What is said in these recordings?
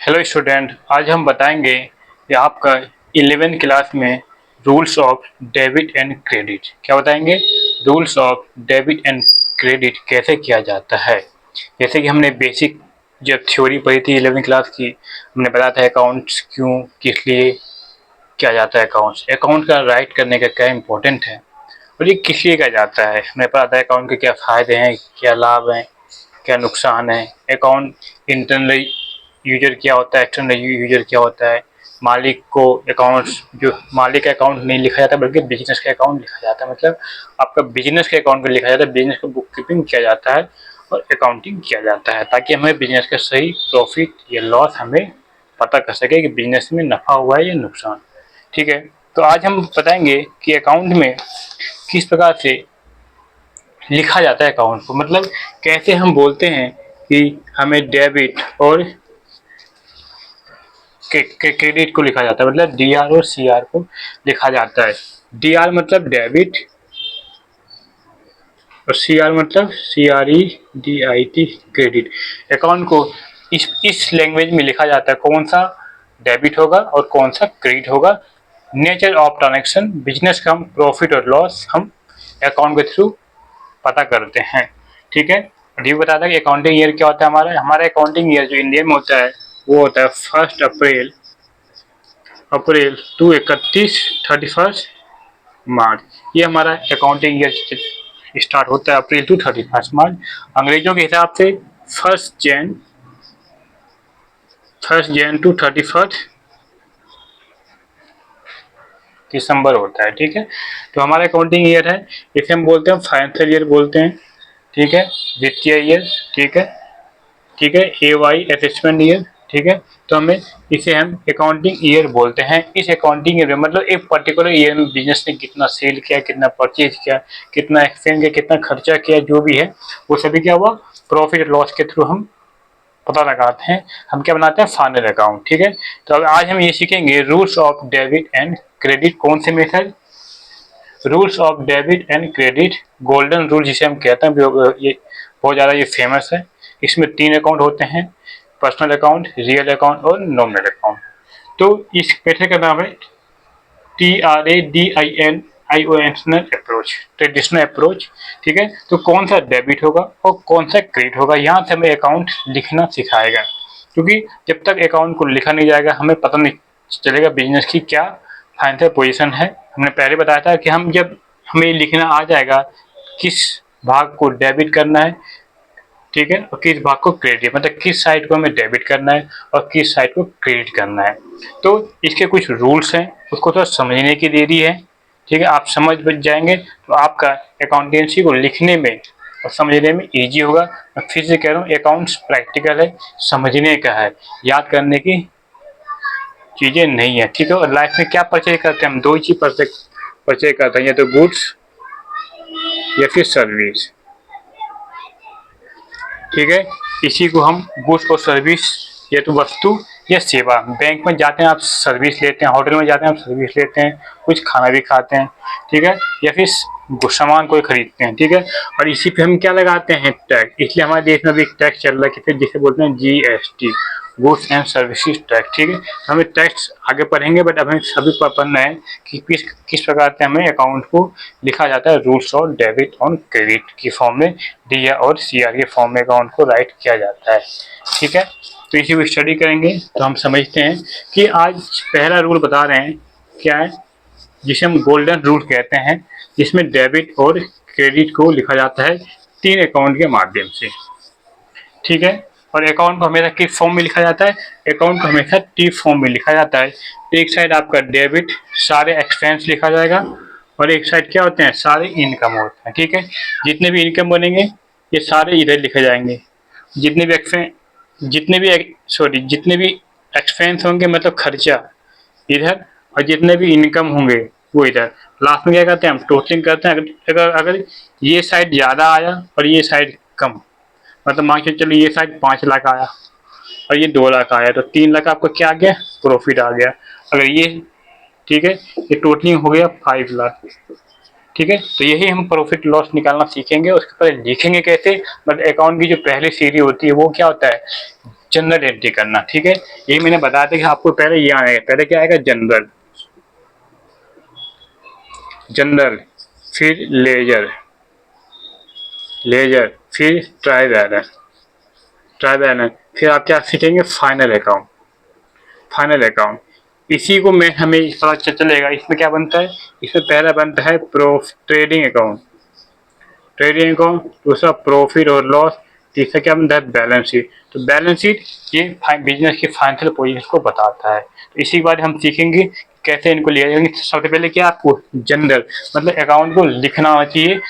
Hello student, आज हम बताएंगे कि आपका 11वीं क्लास में rules of debit and credit क्या बताएंगे। Rules of debit and credit कैसे किया जाता है। जैसे कि हमने बेसिक जब थ्योरी पढ़ी थी 11वीं क्लास की, हमने बताया था अकाउंट्स क्यों किस लिए किया जाता है। अकाउंट्स अकाउंट का राइट करने का क्या इम्पोर्टेंट है और ये किस लिए किया जाता है। हमें पता था अकाउंट के क्या फ़ायदे हैं, क्या लाभ हैं, क्या नुकसान है। अकाउंट इंटरनल यूजर क्या होता है, एक्सटर्नल यूजर क्या होता है। मालिक को अकाउंट्स, जो मालिक का अकाउंट नहीं लिखा जाता बल्कि बिजनेस का अकाउंट लिखा जाता है। मतलब आपका बिजनेस के अकाउंट में लिखा जाता है, बिजनेस का बुक कीपिंग किया जाता है और अकाउंटिंग किया जाता है, ताकि हमें बिजनेस का सही प्रॉफिट या लॉस हमें पता कर सके कि बिजनेस में नफ़ा हुआ है या नुकसान। ठीक है, तो आज हम बताएंगे कि अकाउंट में किस प्रकार से लिखा जाता है अकाउंट को। मतलब कैसे हम बोलते हैं कि हमें डेबिट और क्रेडिट को लिखा जाता है। मतलब डी आर और सी आर को लिखा जाता है। डी आर मतलब डेबिट और सी आर मतलब C R E D I T credit. Account को इस लैंग्वेज में लिखा जाता है कौन सा डेबिट होगा और कौन सा क्रेडिट होगा। नेचर ऑफ ट्रांजेक्शन, बिजनेस का हम प्रॉफिट और लॉस हम अकाउंट के थ्रू पता करते हैं। ठीक है, और ये बताता है कि अकाउंटिंग ईयर क्या होता है। हमारा अकाउंटिंग ईयर जो इंडिया में होता है वो होता है 1 अप्रैल अप्रैल टू 31 मार्च। ये हमारा अकाउंटिंग ईयर स्टार्ट होता है अप्रैल टू 31 मार्च। अंग्रेजों के हिसाब से फर्स्ट जैन टू 31 दिसंबर होता है। ठीक है, तो हमारा अकाउंटिंग ईयर है, इसे हम बोलते हैं फाइनेंशियल ईयर बोलते हैं। ठीक है, वित्तीय ईयर। ठीक है, ठीक है, ए वाई असेसमेंट ईयर। ठीक है, तो इसे हम अकाउंटिंग ईयर बोलते हैं। इस अकाउंटिंग ईयर में मतलब एक पर्टिकुलर ईयर में बिजनेस ने कितना सेल किया, कितना परचेज किया, कितना एक्सपेंस किया, कितना खर्चा किया, जो भी है वो सभी क्या हुआ प्रॉफिट लॉस के थ्रू हम पता लगाते हैं। हम क्या बनाते हैं फाइनल अकाउंट। ठीक है, तो अब आज हम ये सीखेंगे rules of debit and credit. कौन से method? Rules of debit and credit, golden rule जिसे हम कहते हैं, ये बहुत ज़्यादा ये फेमस है। इसमें 3 अकाउंट होते हैं, पर्सनल अकाउंट, रियल अकाउंट और नॉमिनल अकाउंट। तो इस मेथड का नाम है TRADINION अप्रोच, ट्रेडिशनल अप्रोच। ठीक है, तो कौन सा डेबिट होगा और कौन सा क्रेडिट होगा, यहाँ से हमें अकाउंट लिखना सिखाएगा। क्योंकि जब तक अकाउंट को लिखा नहीं जाएगा हमें पता नहीं चलेगा बिजनेस की क्या फाइनेंशियल पोजीशन है। हमने पहले बताया था कि जब हमें लिखना आ जाएगा किस भाग को डेबिट करना है, ठीक है, और किस भाग को क्रेडिट, मतलब किस साइड को हमें डेबिट करना है और किस साइड को क्रेडिट करना है। तो इसके कुछ रूल्स हैं, उसको तो समझने की देरी है। ठीक है, आप समझ बच जाएंगे तो आपका अकाउंटेंसी को लिखने में और समझने में ईजी होगा। मैं फिर से कह रहा हूँ, अकाउंट्स प्रैक्टिकल है, समझने का है, याद करने की चीज़ें नहीं है। ठीक है, और लाइफ में क्या परचेज करते हैं हम? 2 ही चीज़ परचेज करते हैं, या तो गुड्स या फिर सर्विस। ठीक है, इसी को हम गुड्स और सर्विस, या तो वस्तु या सेवा। बैंक में जाते हैं आप सर्विस लेते हैं, होटल में जाते हैं आप सर्विस लेते हैं, कुछ खाना भी खाते हैं। ठीक है, या फिर सामान कोई खरीदते हैं। ठीक है, और इसी पे हम क्या लगाते हैं? टैक्स। इसलिए हमारे देश में भी एक टैक्स चल रहा है जिसे बोलते हैं GST, goods and services tax. ठीक है, हमें टैक्स आगे पढ़ेंगे, बट अब हमें सभी पढ़ना है कि किस प्रकार से हमें अकाउंट को लिखा जाता है। रूल्स और डेबिट और क्रेडिट की फॉर्म में, डी और CR के फॉर्म में अकाउंट को राइट किया जाता है। ठीक है, तो इसी को स्टडी करेंगे तो हम समझते हैं कि आज पहला रूल बता रहे हैं क्या है, जिसे हम गोल्डन रूल कहते हैं, जिसमें डेबिट और क्रेडिट को लिखा जाता है 3 अकाउंट के माध्यम से। ठीक है, और अकाउंट को हमेशा किस फॉर्म में लिखा जाता है? अकाउंट को हमेशा T फॉर्म में लिखा जाता है। एक साइड आपका डेबिट, सारे एक्सपेंस लिखा जाएगा, और एक साइड क्या होते हैं? सारे इनकम होते हैं। ठीक है, जितने भी इनकम बनेंगे ये सारे इधर लिखे जाएंगे, जितने भी जितने भी एक्सपेंस होंगे मतलब खर्चा इधर, और जितने भी इनकम होंगे वो इधर। लास्ट में क्या करते हैं? हम टोटलिंग करते हैं। अगर ये साइड ज़्यादा आया और ये साइड कम, मतलब मान के चलो ये साइड 5 लाख आया और ये 2 लाख आया, तो 3 लाख आपका क्या आ गया? प्रॉफिट आ गया। अगर ये, ठीक है, ये टोटलिंग हो गया 5 लाख। ठीक है, तो यही हम प्रॉफिट लॉस निकालना सीखेंगे। उसके पहले लिखेंगे कैसे? बट अकाउंट की जो पहली सीढ़ी होती है वो क्या होता है? जनरल एंट्री करना। ठीक है, ये मैंने बताया था कि आपको पहले ये आएगा, पहले क्या आएगा, जनरल, जनरल, फिर लेजर, लेजर, फिर ट्राई बैलेंस, ट्राई बैलेंस, फिर आप क्या सीखेंगे, फाइनल अकाउंट, फाइनल अकाउंट। इसी को मैं हमें पता चलेगा इसमें क्या बनता है। इसमें पहला बनता है ट्रेडिंग अकाउंट, ट्रेडिंग अकाउंट, दूसरा प्रॉफिट और लॉस, तीसरा क्या बनता है, बैलेंस शीट। तो बैलेंस शीट ये बिजनेस की फाइनेंशियल पोजीशन को बताता है। तो इसी के बाद हम सीखेंगे कैसे इनको लिया जाएगा। सबसे पहले क्या आपको जनरल मतलब अकाउंट को लिखना आना चाहिए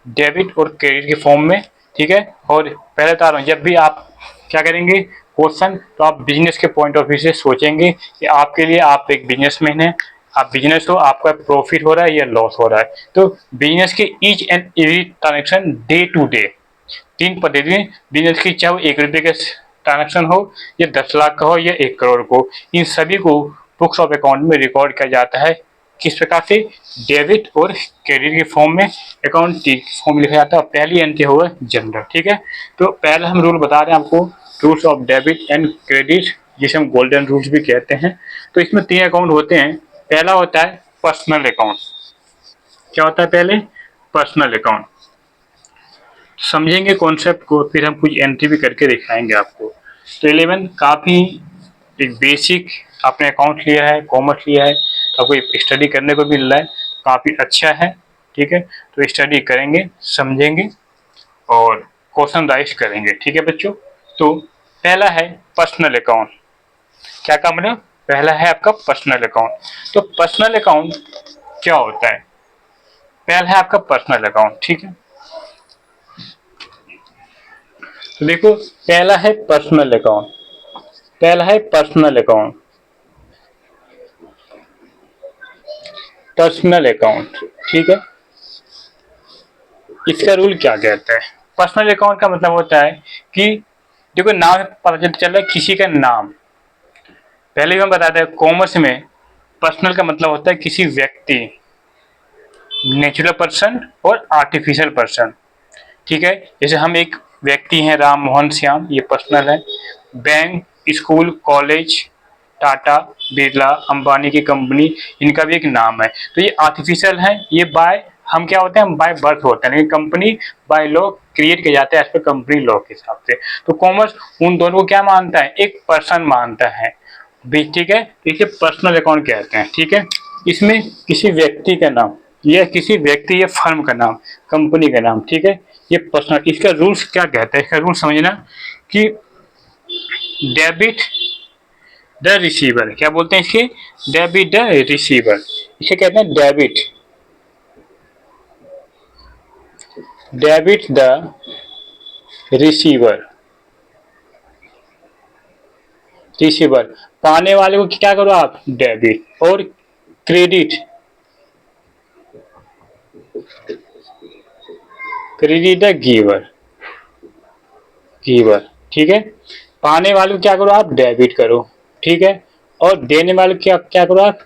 डेबिट और क्रेडिट के फॉर्म में। ठीक है, और पहले बता रहा हूँ जब भी आप क्या करेंगे क्वेश्चन, तो आप बिजनेस के पॉइंट ऑफ व्यू से सोचेंगे कि आपके लिए, आप एक बिजनेसमैन हैं, आप बिजनेस हो, आपका प्रॉफिट हो रहा है या लॉस हो रहा है। तो बिजनेस के each and every transaction day to day, 3 पद्धति बिजनेस की, चाहे वो 1 रुपये का ट्रांजेक्शन हो या 10 लाख का हो या 1 करोड़ को, इन सभी को बुक्स ऑफ अकाउंट में रिकॉर्ड किया जाता है। किस प्रकार से, डेबिट और क्रेडिट के फॉर्म में अकाउंट की फॉर्म लिखा जाता है। और पहली एंट्री होगा जनरल। ठीक है, तो पहले हम रूल बता रहे हैं आपको, rules of debit and credit, जिसे हम गोल्डन रूल्स भी कहते हैं। तो इसमें 3 अकाउंट होते हैं। पहला होता है पर्सनल अकाउंट। क्या होता है पहले, पर्सनल अकाउंट। समझेंगे कॉन्सेप्ट को, फिर हम कुछ एंट्री भी करके दिखाएंगे आपको। तो 11 काफ़ी एक बेसिक आपने अकाउंट लिया है, कॉमर्स लिया है, तो आपको स्टडी करने को मिल रहा है, काफ़ी अच्छा है। ठीक है, तो स्टडी करेंगे, समझेंगे और क्वेश्चन राइज करेंगे। ठीक है बच्चों, तो पहला है पर्सनल अकाउंट। क्या काम है, पहला है आपका पर्सनल अकाउंट। तो पर्सनल अकाउंट क्या होता है, पहला है आपका पर्सनल अकाउंट। ठीक है, तो देखो पहला है पर्सनल अकाउंट, पहला है पर्सनल अकाउंट, पर्सनल अकाउंट। ठीक है, इसका रूल क्या कहता है, पर्सनल अकाउंट का मतलब होता है कि देखो नाम पता चल रहा है किसी का नाम। पहले भी हम बताते हैं कॉमर्स में पर्सनल का मतलब होता है किसी व्यक्ति, नेचुरल पर्सन और आर्टिफिशियल पर्सन। ठीक है, जैसे हम एक व्यक्ति हैं राम मोहन श्याम, ये पर्सनल है। Bank, school, college, Tata, Birla, Ambani की कंपनी, इनका भी एक नाम है। तो ये आर्टिफिशियल है, ये बाय हम क्या होते हैं, हम बाय बर्थ होते हैं, लेकिन कंपनी बाय लॉ क्रिएट किया जाता है एज पर कंपनी लॉ के हिसाब से। तो कॉमर्स उन दोनों को क्या मानता है, एक पर्सन मानता है। ठीक है, इसे पर्सनल अकाउंट कहते हैं। ठीक है, इसमें किसी व्यक्ति का नाम या किसी व्यक्ति या फर्म का नाम, कंपनी का नाम। ठीक है, ये पर्सनल, इसका रूल्स क्या कहता है, इसका रूल समझना कि डेबिट द रिसीवर, क्या बोलते हैं इसके, डेबिट द रिसीवर, इसे कहते हैं debit, debit the receiver, receiver पाने वाले को क्या करो आप, डेबिट, और credit, credit the giver, giver. ठीक है, पाने वाले को क्या करो आप, डेबिट करो। ठीक है, और देने वाले को क्या क्या करो आप,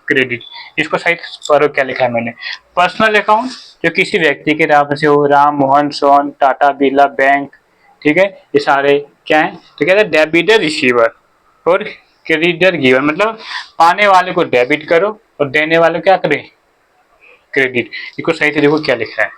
क्रेडिट। इसको सही करो, क्या लिखा है मैंने, पर्सनल अकाउंट जो किसी व्यक्ति के नाम से हो, राम मोहन सोहन टाटा बिरला बैंक। ठीक है, ये सारे क्या है, तो कहते हैं डेबिट रिसीवर और क्रेडिटर गिवर, मतलब पाने वाले को डेबिट करो और देने वाले को क्या करें, क्रेडिट। इसको सही से देखो क्या लिखा है।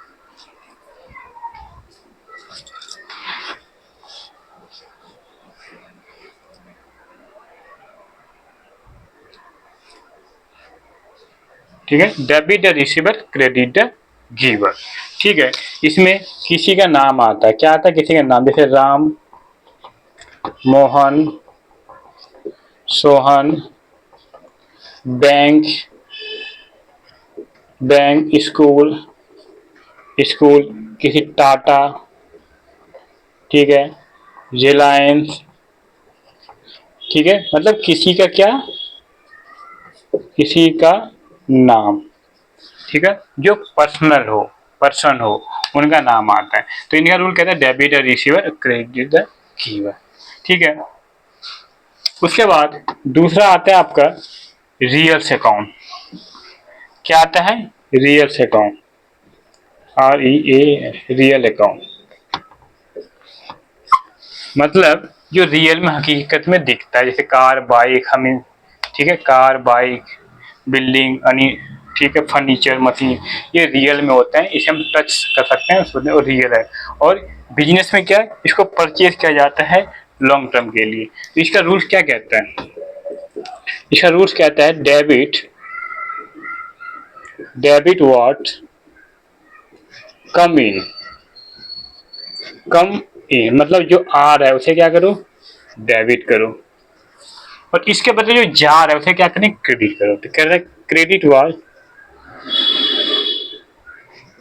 ठीक है, debit the receiver, credit the giver. ठीक है, इसमें किसी का नाम आता है, क्या आता है, किसी का नाम, जैसे Ram Mohan Sohan bank, bank, school, school, किसी टाटा। ठीक है, रिलायंस। ठीक है, मतलब किसी का क्या, किसी का नाम। ठीक है, जो पर्सनल हो, पर्सन हो, उनका नाम आता है। तो इनका रूल कहता है debit the receiver, credit the giver. ठीक है, उसके बाद दूसरा आता है आपका रियल्स अकाउंट। क्या आता है, रियल्स अकाउंट, REA, रियल अकाउंट। मतलब जो रियल में हकीकत में दिखता है, जैसे कार बाइक हमें, ठीक है, कार बाइक बिल्डिंग अनि, ठीक है, फर्नीचर मशीन, ये रियल में होता है, इसे हम टच कर सकते हैं, उसको और रियल है। और बिजनेस में क्या है, इसको परचेज किया जाता है लॉन्ग टर्म के लिए। तो इसका रूल्स क्या कहता है, इसका रूल्स कहता है डेबिट, डेबिट व्हाट कम इन, कम इन मतलब जो आ रहा है उसे क्या करो, डेबिट करो, और इसके बदले जो जा रहा है उसे क्या करें, क्रेडिट करो। तो कह रहा है credit was,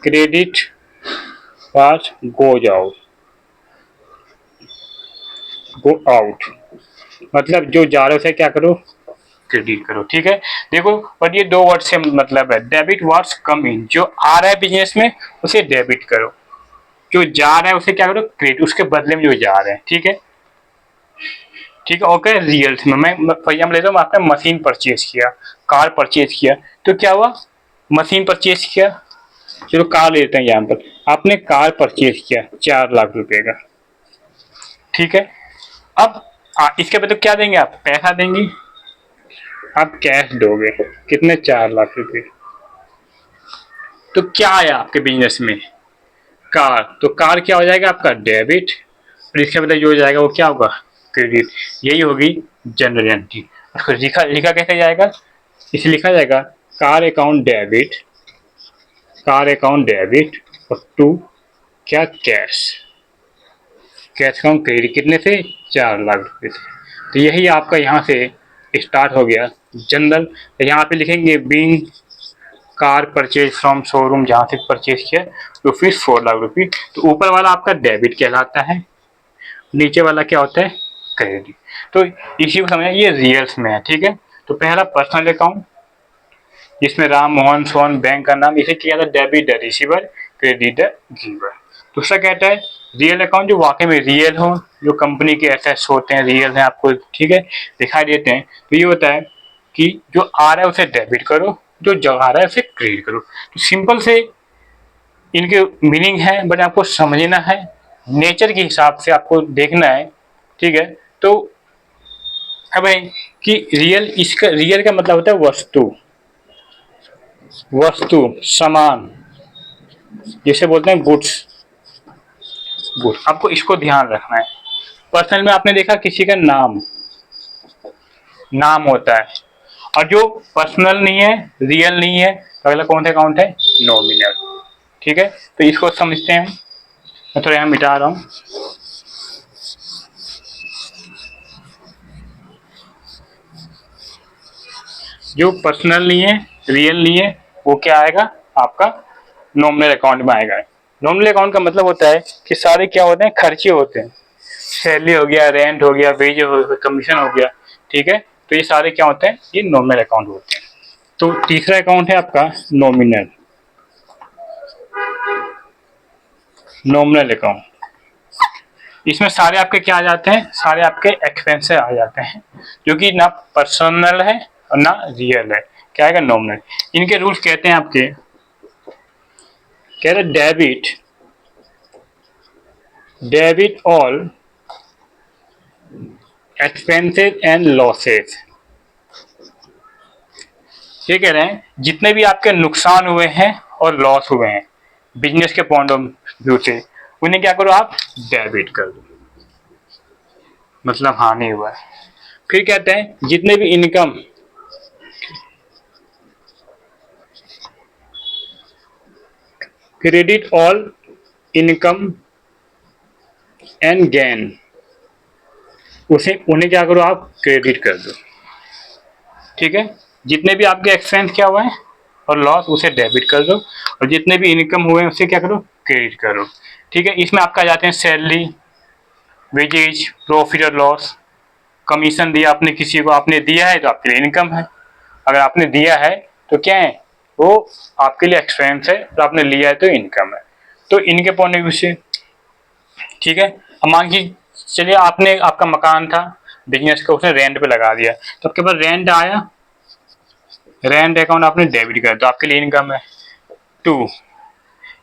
credit was goes out, go out मतलब जो जा रहा है उसे क्या करो, क्रेडिट करो। ठीक है, देखो, और ये दो वर्ड से मतलब है, डेबिट वाट्स कम इन, जो आ रहा है बिजनेस में उसे डेबिट करो, जो जा रहा है उसे क्या करो, क्रेडिट, उसके बदले में जो जा रहा है। ठीक है, ठीक है, ओके। रियल में मैं फॉर एग्जाम्पल लेता हूँ, आपने मशीन परचेज किया, कार परचेज किया, तो क्या हुआ, मशीन परचेज किया, चलो कार लेते हैं यहाँ पर, आपने कार परचेज किया 4 लाख रुपए का। ठीक है, अब इसके बदले क्या देंगे, आप पैसा देंगे, आप कैश दोगे, कितने, 4 लाख रुपए। तो क्या आया आपके बिजनेस में, कार, तो कार क्या हो जाएगा आपका, डेबिट, और इसके बदले जो हो जाएगा वो क्या होगा, क्रेडिट। यही होगी जनरल एंट्री। उसको लिखा लिखा कैसे जाएगा, इसे लिखा जाएगा car account debit, car account debit, और टू क्या, कैश, कैश अकाउंट क्रेडिट, कितने से, 4 लाख रुपए से। तो यही आपका यहाँ से स्टार्ट हो गया जनरल। यहाँ पे लिखेंगे being car purchase from showroom, जहाँ से परचेज किया, रुपीज 4 लाख रुपये। तो ऊपर वाला आपका डेबिट कहलाता है, नीचे वाला क्या होता है, क्रेडिट। तो इसी को समझना, ये रियल्स में है। ठीक है, तो पहला पर्सनल अकाउंट, जिसमें राम मोहन सोहन बैंक का नाम, इसे क्या कहता है, debit the receiver, credit the giver. दूसरा कहता है रियल अकाउंट, जो वाकई में रियल हो, जो कंपनी के एसेट्स होते हैं रियल हैं, आपको, ठीक है, दिखाई देते हैं। तो ये होता है कि जो आ रहा है उसे डेबिट करो, जो जा रहा है उसे क्रेडिट करो। तो सिंपल से इनके मीनिंग है, बट आपको समझना है, नेचर के हिसाब से आपको देखना है। ठीक है, तो अब है कि रियल, इसका रियल का मतलब होता है वस्तु, वस्तु सामान, जिसे बोलते हैं गुड्स, गुड, आपको इसको ध्यान रखना है। पर्सनल में आपने देखा किसी का नाम, नाम होता है, और जो पर्सनल नहीं है, रियल नहीं है, तो अगला कौन सा अकाउंट है, नॉमिनल। ठीक है, तो इसको समझते हैं, मैं थोड़ा यहाँ मिटा रहा हूँ। जो पर्सनल नहीं है, रियल नहीं है, वो क्या आएगा आपका, नॉमिनल अकाउंट में आएगा। नॉमिनल अकाउंट का मतलब होता है कि सारे क्या होते हैं, खर्चे होते हैं, सैलरी हो गया, रेंट हो गया, वेज हो गया, कमीशन हो गया। ठीक है, तो ये सारे क्या होते हैं, ये नॉमिनल अकाउंट होते हैं। तो तीसरा अकाउंट है आपका नॉमिनल, नॉमिनल अकाउंट, इसमें सारे आपके क्या आ जाते हैं, सारे आपके एक्सपेंसेस आ जाते हैं, जो कि ना पर्सनल है और ना रियल है, क्या आएगा, नॉमिनल। इनके रूल्स कहते हैं आपके, कह रहे debit, debit all expenses and losses. ये कह रहे हैं जितने भी आपके नुकसान हुए हैं और लॉस हुए हैं बिजनेस के पॉइंट ऑफ व्यू से, उन्हें क्या करो, आप डेबिट कर दो, मतलब हानि हुआ है। फिर कहते हैं जितने भी income, credit all income and gain, उसे उन्हें क्या करो, आप क्रेडिट कर दो। ठीक है, जितने भी आपके एक्सपेंस क्या हुआ है और लॉस, उसे डेबिट कर दो, और जितने भी इनकम हुए हैं उसे क्या करो, क्रेडिट करो। ठीक है, इसमें आपका जाते हैं सैलरी, वेजेज, प्रॉफिट और लॉस, कमीशन दिया आपने किसी को, आपने दिया है तो आपके लिए इनकम है, अगर आपने दिया है तो क्या है, वो आपके लिए एक्सपेंस है, तो आपने लिया है तो इनकम है। तो इनके पॉइंट ऑफ व्यू से, ठीक है, अब मान लीजिए, चलिए आपने, आपका मकान था बिजनेस का, उसने रेंट पे लगा दिया, तो आपके पास रेंट आया, रेंट अकाउंट आपने डेबिट कर, तो आपके लिए इनकम है। टू,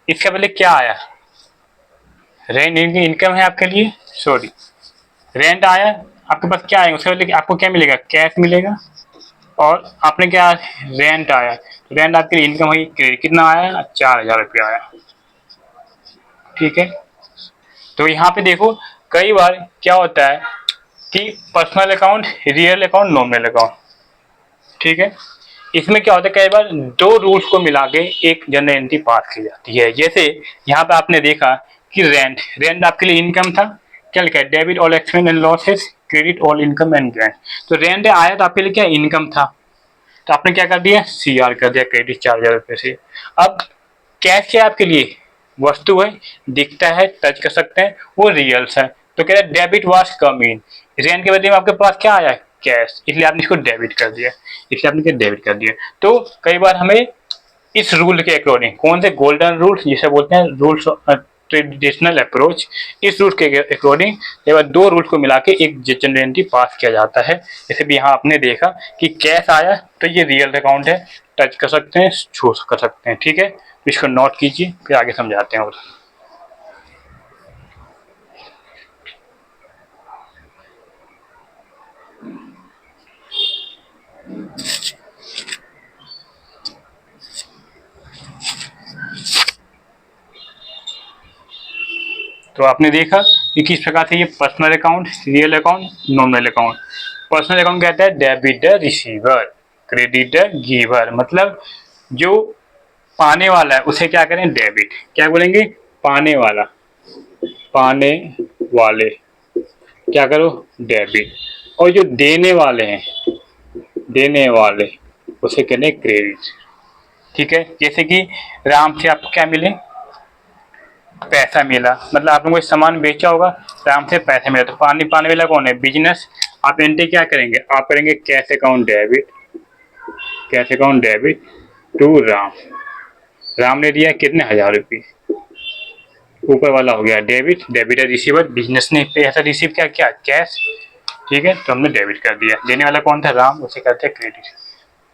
इसके पहले क्या आया, रेंट इनकम है आपके लिए, सॉरी, रेंट आया, आपके पास क्या आएगा, उसके बदले आपको क्या मिलेगा, कैश मिलेगा। और आपने क्या, रेंट आया, तो रेंट आपके लिए इनकम हुई, क्रेडिट कितना आया, 4,000 रुपया आया। ठीक है, तो यहाँ पे देखो कई बार क्या होता है कि personal account, real account, nominal account, ठीक है, इसमें क्या होता है कई बार दो रूल्स को मिला के एक जनरल एंट्री पास की जाती है। जैसे यहाँ पे आपने देखा कि रेंट, रेंट आपके लिए इनकम था, क्या लिखा है, debit all expense and losses, credit all income and gain. तो रेंट आया तो आपके लिए क्या इनकम था, तो आपने क्या कर दिया, CR कर दिया, क्रेडिट 4,000 रुपये से। अब कैश क्या है आपके लिए, वस्तु है, दिखता है, टच कर सकते हैं, वो रियल्स है। तो कह रहे हैं debit was come in, rent के बदले में आपके पास क्या आया, कैश, इसलिए आपने इसको डेबिट कर दिया, इसलिए आपने डेबिट कर दिया। तो कई बार हमें इस रूल के अकॉर्डिंग, कौन से गोल्डन रूल्स जिसे बोलते हैं रूल्स ट्रेडिशनल अप्रोच, इस रूल के अकॉर्डिंग कई बार दो रूल्स को मिला के एक जनरल एंट्री पास किया जाता है। जैसे भी यहाँ आपने देखा कि कैश आया तो ये रियल अकाउंट है, टच कर सकते हैं, छू कर सकते हैं। ठीक है, इसको नोट कीजिए, फिर आगे समझाते हैं। और तो आपने देखा कि किस प्रकार से ये personal account, real account, nominal account. Personal account कहता है debit the receiver, credit the giver, मतलब जो पाने वाला है उसे क्या करें, डेबिट, क्या बोलेंगे, पाने वाला, पाने वाले क्या करो, डेबिट। और जो देने वाले हैं, देने वाले, उसे करें क्रेडिट। ठीक है, जैसे कि राम से आपको क्या मिले, पैसा मिला, मतलब आपने कोई सामान बेचा होगा, राम से पैसा मिला, तो पानी पाने वाला कौन है, बिजनेस। आप एंट्री क्या करेंगे, आप करेंगे cash account debit, cash account debit to Ram, Ram ने दिया कितने, 1,000 रुपये, ऊपर वाला हो गया डेबिट, डेबिट है रिसीवर, बिजनेस ने पैसा रिसीव क्या किया, कैश। ठीक है, तो हमने डेबिट कर दिया, देने वाला कौन था, राम, उसे करते हैं क्रेडिट।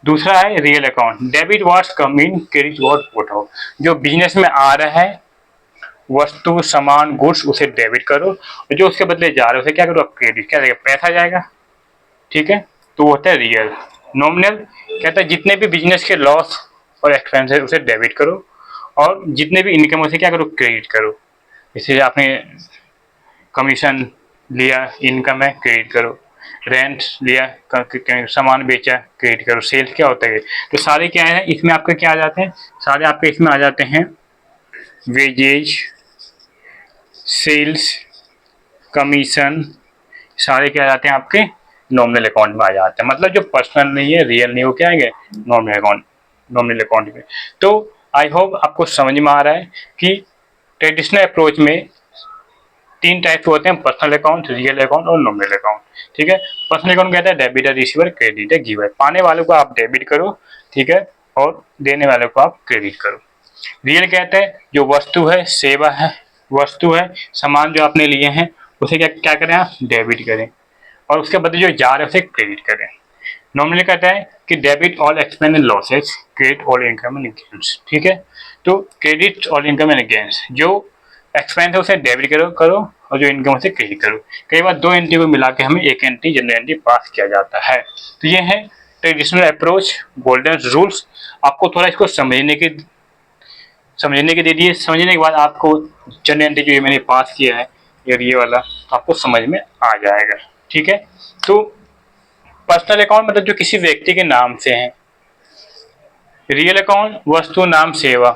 दूसरा है real account, debit what come in, credit what put out, जो बिजनेस में आ रहा है वस्तु, सामान, गुड्स, उसे डेबिट करो, और जो उसके बदले जा रहे हो उसे क्या करो, आप क्रेडिट, क्या जाएगा, पैसा जाएगा। ठीक है, तो होता है रियल। नॉमिनल कहता है जितने भी बिजनेस के लॉस और एक्सपेंसेस उसे डेबिट करो, और जितने भी इनकम उसे क्या करो, क्रेडिट करो। इसलिए आपने कमीशन लिया, इनकम है, क्रेडिट करो, रेंट लिया, सामान बेचा, क्रेडिट करो, सेल्स क्या होता है, तो सारे क्या है इसमें आपके क्या आ जाते हैं, सारे आपके इसमें आ जाते हैं, वेजेज, सेल्स, कमीशन, सारे क्या आ जाते हैं आपके नॉमिनल अकाउंट में आ जाते हैं। मतलब जो पर्सनल नहीं है, रियल नहीं, वो क्या आएंगे, नॉमिनल अकाउंट, नॉमिनल अकाउंट में। तो आई होप आपको समझ में आ रहा है कि ट्रेडिशनल अप्रोच में तीन टाइप होते हैं, पर्सनल अकाउंट, रियल अकाउंट और नॉमिनल अकाउंट। ठीक है, पर्सनल अकाउंट कहता है डेबिट है रिसीवर, क्रेडिट है गिवर, पाने वाले को आप डेबिट करो, ठीक है, और देने वाले को आप क्रेडिट करो। रियल कहते हैं जो वस्तु है, सेवा है, वस्तु है, सामान जो आपने लिए हैं उसे क्या क्या करें, आप डेबिट करें, और उसके बदले जो जा रहे हैं उसे क्रेडिट करें। नॉर्मली कहता है कि debit all expense and losses, credit all income and gains. ठीक है, तो credit all income and gains, जो एक्सपेंस है उसे डेबिट करो और जो इनकम उसे क्रेडिट करो। कई बार दो एंट्री को मिला के हमें एक एंट्री, जनरल एंट्री पास किया जाता है। तो ये है ट्रेडिशनल अप्रोच, गोल्डन रूल्स। आपको थोड़ा इसको समझने के दे दिए, समझने के बाद आपको जनरल एंट्री जो मैंने पास किया है ये वाला, आपको समझ में आ जाएगा। ठीक है, तो पर्सनल अकाउंट मतलब जो किसी व्यक्ति के नाम से है, रियल अकाउंट वस्तु, नाम, सेवा,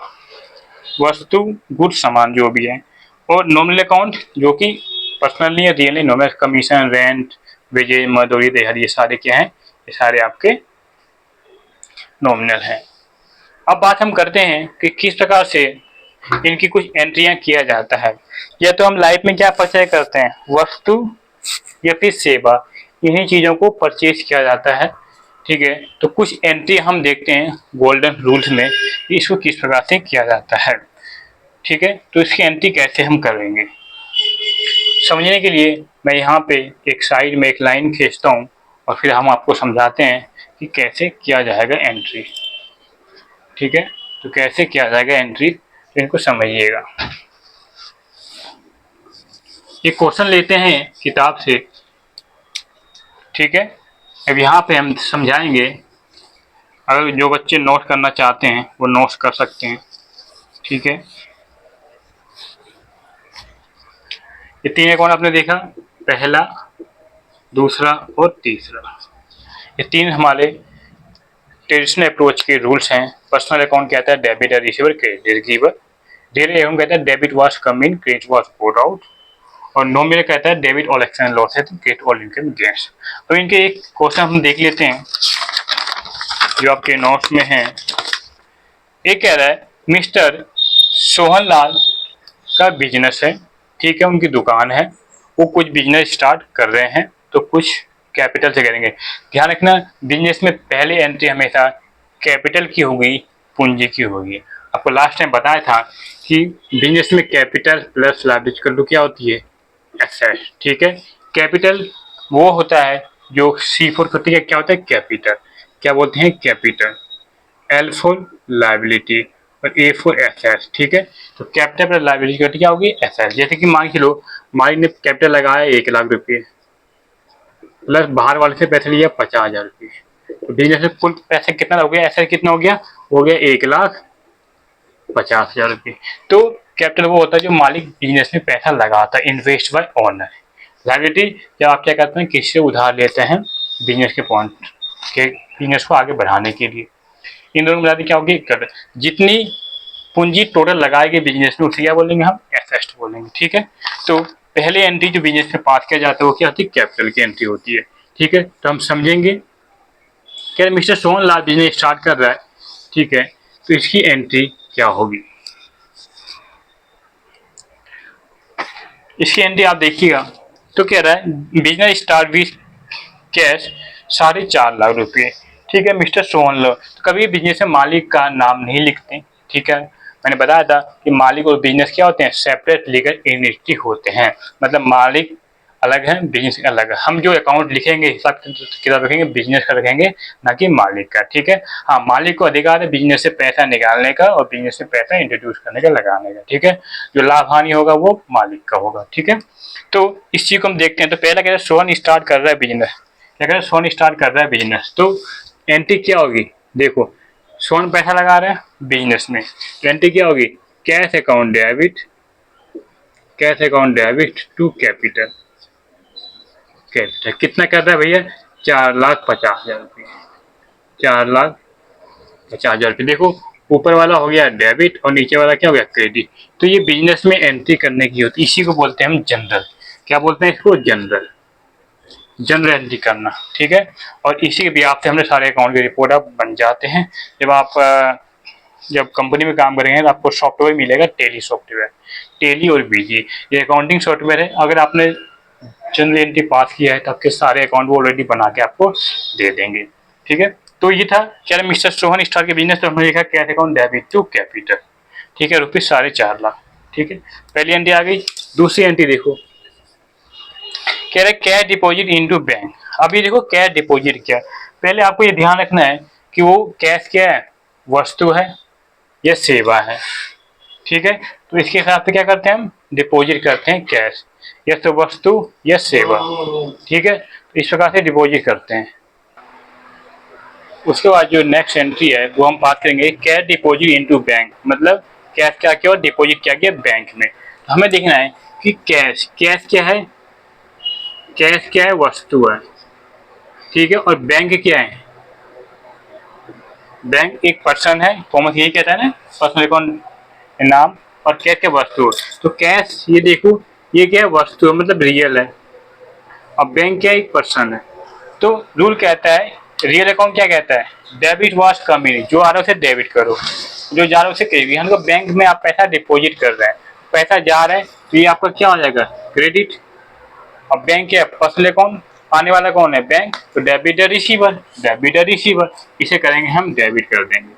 वस्तु, गुड, सामान जो भी है, और नॉमिनल अकाउंट जो कि पर्सनल नहीं है, रियल नहीं, नॉमिनल, कमीशन, रेंट, वेजेज, मजदूरी, दिहाड़ी, ये सारे क्या हैं, ये सारे आपके नॉमिनल हैं। अब बात हम करते हैं कि किस प्रकार से इनकी कुछ एंट्रियां किया जाता है। या तो हम लाइफ में क्या परचेज करते हैं, वस्तु या फिर सेवा, इन्हीं चीज़ों को परचेज किया जाता है। ठीक है, तो कुछ एंट्री हम देखते हैं गोल्डन रूल्स में, इसको किस प्रकार से किया जाता है। ठीक है, तो इसकी एंट्री कैसे हम करेंगे, समझने के लिए मैं यहाँ पे एक साइड में एक लाइन खींचता हूँ और फिर हम आपको समझाते हैं कि कैसे किया जाएगा एंट्री। ठीक है, तो कैसे किया जाएगा एंट्री, तो इनको समझिएगा। एक क्वेश्चन लेते हैं किताब से ठीक है। अब यहाँ पे हम समझाएंगे, अगर जो बच्चे नोट करना चाहते हैं वो नोट्स कर सकते हैं। ठीक है, ये 3 अकाउंट आपने देखा, पहला, दूसरा और तीसरा। ये 3 हमारे ट्रेडिशनल अप्रोच के रूल्स हैं। पर्सनल अकाउंट कहता है डेबिट और receiver, credit giver. Debit account कहता है debit was come in, credit was put out. और नॉमिनल कहता है डेबिट ऑल एक्सचेंज लॉस है, क्रेडिट ऑल इनकम गेन्स। तो इनके एक क्वेश्चन हम देख लेते हैं जो आपके नोट्स में है। एक कह रहा है मिस्टर सोहन लाल का बिजनेस है, ठीक है, उनकी दुकान है, वो कुछ बिजनेस स्टार्ट कर रहे हैं, तो कुछ कैपिटल से करेंगे। ध्यान रखना, बिजनेस में पहले एंट्री हमेशा कैपिटल की होगी, पूंजी की होगी। आपको लास्ट टाइम बताया था कि बिजनेस में capital plus liability equal to क्या होती है, एसेट। ठीक है, कैपिटल वो होता है जो C4 होती है, क्या होता है कैपिटल, क्या बोलते हैं कैपिटल। L फॉर लायबिलिटी और A फॉर एसेट। ठीक है, तो कैपिटल प्लस लायबिलिटी क्या होगी, एसेट। जैसे कि मान के लो मालिक ने कैपिटल लगाया 1 लाख रुपये, प्लस बाहर वाले से पैसे लिया 50,000 रुपये, तो बिजनेस में कुल पैसे कितना हो गया, एसेट कितना हो गया 1,50,000 रुपये। तो कैपिटल वो होता है जो मालिक बिजनेस में पैसा लगाता है, इन्वेस्ट बाय ओनर। लायबिलिटी जब आप क्या करते हैं, किसी से उधार लेते हैं बिजनेस के पॉइंट के, बिजनेस को आगे बढ़ाने के लिए। इन दोनों मिलाकर क्या होगी, जितनी पूंजी टोटल लगाएगी बिजनेस में उसे क्या बोलेंगे हम, एसेट बोलेंगे। ठीक है, तो पहले एंट्री जो बिजनेस में पास किया जाता है वो क्या होती है, कैपिटल की एंट्री होती है। ठीक है, तो हम समझेंगे क्या mister Sohan Lal business start कर रहा है, ठीक है, तो इसकी एंट्री क्या होगी। इसकी एंट्री आप देखिएगा तो कह रहा है business start with cash 4.5 lakh रुपये। ठीक है, मिस्टर सोहन लाल, तो कभी बिजनेस में मालिक का नाम नहीं लिखते। ठीक है, मैंने बताया था कि मालिक और बिजनेस क्या होते हैं, सेपरेट लीगल एंटिटी होते हैं, मतलब मालिक अलग है, बिजनेस अलग है। हम जो अकाउंट लिखेंगे, हिसाब किताब रखेंगे, बिजनेस का रखेंगे, ना कि मालिक का। ठीक है, हाँ, मालिक को अधिकार है बिजनेस से पैसा निकालने का और बिजनेस में पैसा इंट्रोड्यूस करने का, लगाने का। ठीक है, जो लाभ हानि होगा वो मालिक का होगा। ठीक है, तो इस चीज को हम देखते हैं। तो पहला कहते हैं सोहन स्टार्ट कर रहा है बिजनेस, क्या कहते हैं, सोहन स्टार्ट कर रहा है बिजनेस, तो एंट्री क्या होगी, देखो सोहन पैसा लगा रहा है बिजनेस में, तो एंट्री क्या होगी, cash account debit, cash account debit to capital. Capital कितना कर रहा है भैया, 4,50,000 रुपये, 4,50,000 रुपये। देखो ऊपर वाला हो गया डेबिट और नीचे वाला क्या हो गया, क्रेडिट। तो ये बिजनेस में एंट्री करने की होती है, इसी को बोलते हैं हम जनरल, क्या बोलते हैं इसको, जनरल, जनरल एंट्री करना। ठीक है, और इसी के बिहाफ से हमने सारे अकाउंट की रिपोर्ट आप बन जाते हैं। जब कंपनी में काम करेंगे तो आपको सॉफ्टवेयर मिलेगा, टेली सॉफ्टवेयर, टेली और बीजी, ये अकाउंटिंग सॉफ्टवेयर है। अगर आपने जनरल एंट्री पास किया है तो आपके सारे अकाउंट वो ऑलरेडी बना के आपको दे देंगे। ठीक है, तो ये था क्या, मिस्टर सोहन स्टार के बिजनेस, तो हमने लिखा cash account debit to capital. ठीक है, ₹4.5 लाख। ठीक है, पहली एंट्री आ गई। दूसरी एंट्री देखो, कह रहे कैश डिपॉजिट इनटू बैंक। अभी देखो कैश डिपॉजिट क्या, पहले आपको ये ध्यान रखना है कि वो कैश क्या है, वस्तु है या सेवा है। ठीक है, तो इसके हिसाब से क्या करते हैं हम, डिपॉजिट करते हैं कैश, या तो वस्तु या सेवा। ठीक है, तो इस प्रकार से डिपॉजिट करते हैं। उसके बाद जो नेक्स्ट एंट्री है वो हम बात करेंगे कैश डिपॉजिट इनटू बैंक, मतलब कैश क्या किया और डिपॉजिट क्या किया बैंक में। तो हमें देखना है कि कैश, कैश क्या है, कैश क्या है, वस्तु है। ठीक है, और बैंक क्या है, बैंक एक पर्सन है, कॉमर्स यही कहता है ना, पर्सनल अकाउंट नाम, और कैश क्या वस्तु। तो कैश ये देखो ये क्या है, वस्तु है, मतलब रियल है, और बैंक क्या एक पर्सन है। तो रूल कहता है, रियल अकाउंट क्या कहता है, डेबिट वाज कम इन, जो आ रहा है उसे डेबिट करो, जो जा रहा है उसे क्रेडिट। हम लोग बैंक में आप पैसा डिपॉजिट कर रहे हैं, पैसा जा रहा है तो ये आपका क्या हो जाएगा, क्रेडिट। और बैंक क्या है, पर्सनल अकाउंट, आने वाला कौन है, बैंक, तो डेबिट है रिसीवर, डेबिट है रिसीवर, इसे करेंगे हम डेबिट कर देंगे।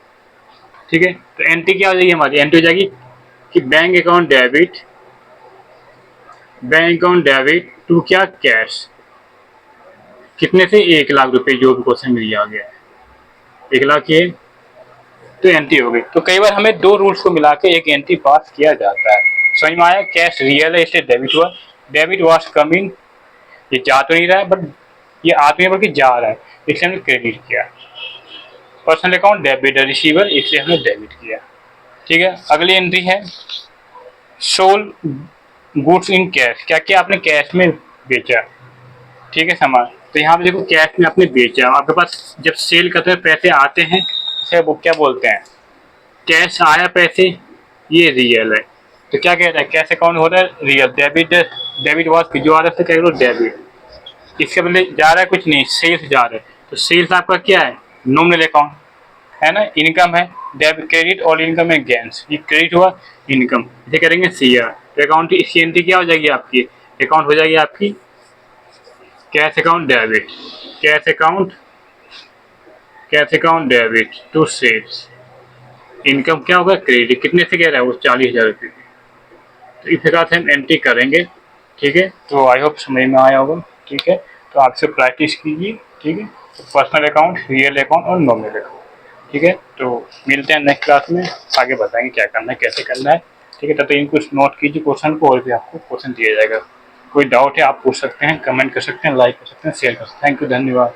ठीक है, तो एंट्री क्या हो जाएगी हमारी, एंट्री हो जाएगी कि bank account debit, bank account debit to क्या, कैश, कितने से 1 लाख रुपए, जो भी क्वेश्चन मिल गया है 1 लाख, ये तो एंट्री हो गई। तो कई बार हमें दो रूल्स को मिला के एक एंट्री पास किया जाता है। समझ में आया, कैश रियल है इसलिए डेबिट हुआ, डेबिट वाज कमिंग, ये जा तो नहीं रहा है बट ये आ तो नहीं बल्कि जा रहा है, इसलिए हमने क्रेडिट किया। पर्सनल अकाउंट डेबिट है, रिसीवर इसलिए हमने डेबिट किया। ठीक है, अगली एंट्री है सोल गुड्स इन कैश, क्या क्या आपने कैश में बेचा। ठीक है सामान, तो यहाँ पे देखो कैश में आपने बेचा, आपके पास जब सेल करते हैं पैसे आते हैं, उसे वो क्या बोलते हैं, कैश आया पैसे, ये रियल है। तो क्या कहता है, कैश अकाउंट होता है रियल, डेबिट डेबिट वॉज जो आ रहा है क्या करो डेबिट, इसके बदले जा रहा है कुछ नहीं, सेल्स जा रहा है, तो सेल्स आपका क्या है, नॉमिनल अकाउंट है ना, इनकम है, डेबिट क्रेडिट और इनकम है गेंस, ये क्रेडिट हुआ इनकम, इसे करेंगे सी आर, तो अकाउंट इसकी एंट्री क्या हो जाएगी आपकी, अकाउंट हो जाएगी आपकी cash account debit, cash account, cash account debit to sales, income क्या होगा क्रेडिट, कितने से कह रहा है वो 40,000 रुपये की, तो इस प्रकार से हम एंट्री करेंगे। ठीक है, तो आई होप समझ में आया होगा। ठीक है, तो आपसे प्रैक्टिस कीजिए। ठीक है, तो पर्सनल अकाउंट, रियल अकाउंट और नॉमिनल अकाउंट। ठीक है, तो मिलते हैं नेक्स्ट क्लास में, आगे बताएंगे क्या करना है, कैसे करना है। ठीक है, तब तक इन कुछ नोट कीजिए क्वेश्चन को, और भी आपको क्वेश्चन दिया जाएगा। कोई डाउट है आप पूछ सकते हैं, कमेंट कर सकते हैं, लाइक कर सकते हैं, शेयर कर सकते हैं। थैंक यू, धन्यवाद।